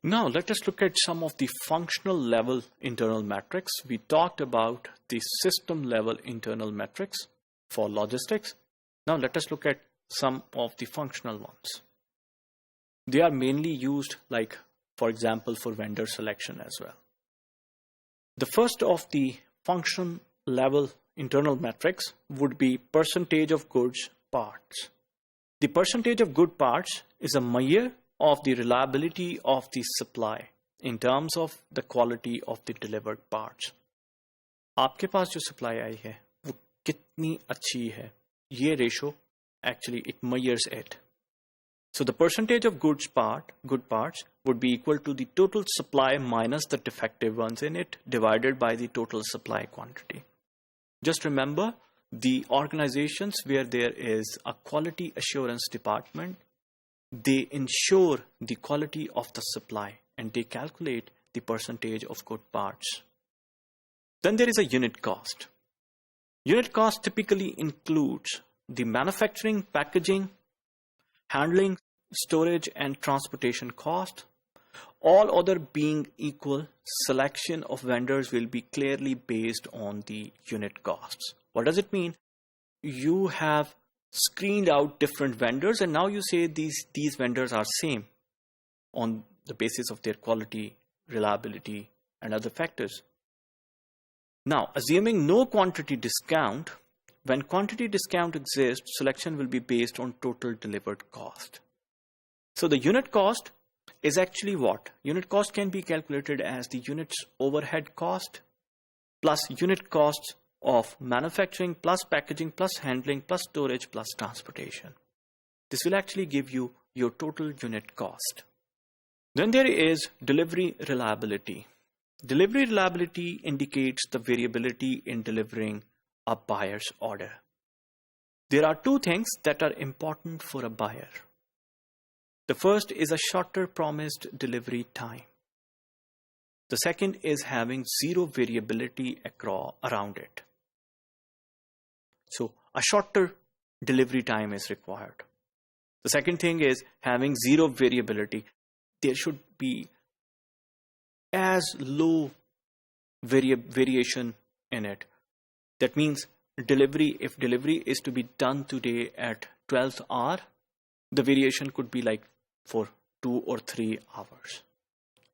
Now let us look at some of the functional level internal metrics. We talked about the system level internal metrics for logistics. Now let us look at some of the functional ones. They are mainly used, like, for example, for vendor selection as well. The first of the function level internal metrics would be percentage of goods parts. The percentage of good parts is a measure of the reliability of the supply in terms of the quality of the delivered parts. आपके पास जो supply आई है वो कितनी अच्छी है, ये ratio actually it measures it. So the percentage of good parts would be equal to the total supply minus the defective ones in it divided by the total supply quantity. Just remember, the organizations where there is a quality assurance department, they ensure the quality of the supply and they calculate the percentage of good parts. Then there is a unit cost. Unit cost typically includes the manufacturing, packaging, handling, storage, and transportation cost. All other being equal, selection of vendors will be clearly based on the unit costs. What does it mean? You have screened out different vendors and now you say these vendors are same on the basis of their quality, reliability, and other factors. Now, assuming no quantity discount, when quantity discount exists, selection will be based on total delivered cost. So the unit cost is actually what? Unit cost can be calculated as the unit's overhead cost plus unit costs of manufacturing plus packaging plus handling plus storage plus transportation. This will actually give you your total unit cost. Then there is delivery reliability. Delivery reliability indicates the variability in delivering a buyer's order. There are two things that are important for a buyer. The first is a shorter promised delivery time. The second is having zero variability around it. So a shorter delivery time is required. The second thing is having zero variability. There should be as low variation in it. That means if delivery is to be done today at 12th hour, the variation could be like for 2 or 3 hours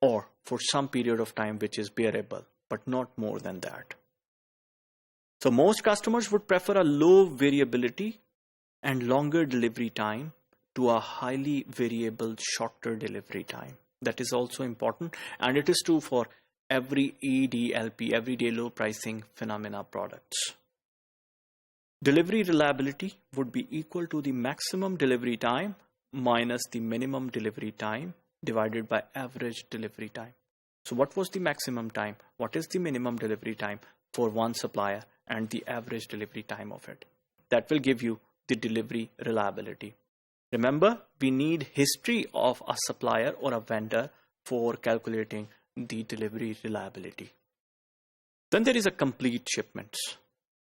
or for some period of time which is bearable, but not more than that. So most customers would prefer a low variability and longer delivery time to a highly variable shorter delivery time. That is also important, and it is true for every EDLP, everyday low pricing phenomena products. Delivery reliability would be equal to the maximum delivery time minus the minimum delivery time divided by average delivery time. So what was the maximum time? What is the minimum delivery time for one supplier and the average delivery time of it? That will give you the delivery reliability. Remember, we need history of a supplier or a vendor for calculating the delivery reliability. Then there is a complete shipments.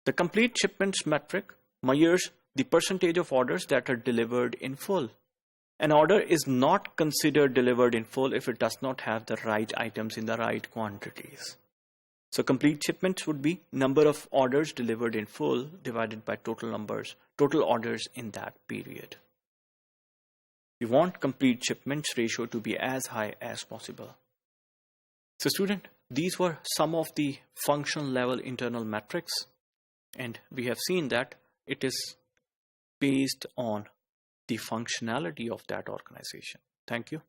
The complete shipments metric measures the percentage of orders that are delivered in full. An order is not considered delivered in full if it does not have the right items in the right quantities. So complete shipments would be number of orders delivered in full divided by total orders in that period. We want complete shipments ratio to be as high as possible. So student, these were some of the functional level internal metrics, and we have seen that it is based on the functionality of that organization. Thank you.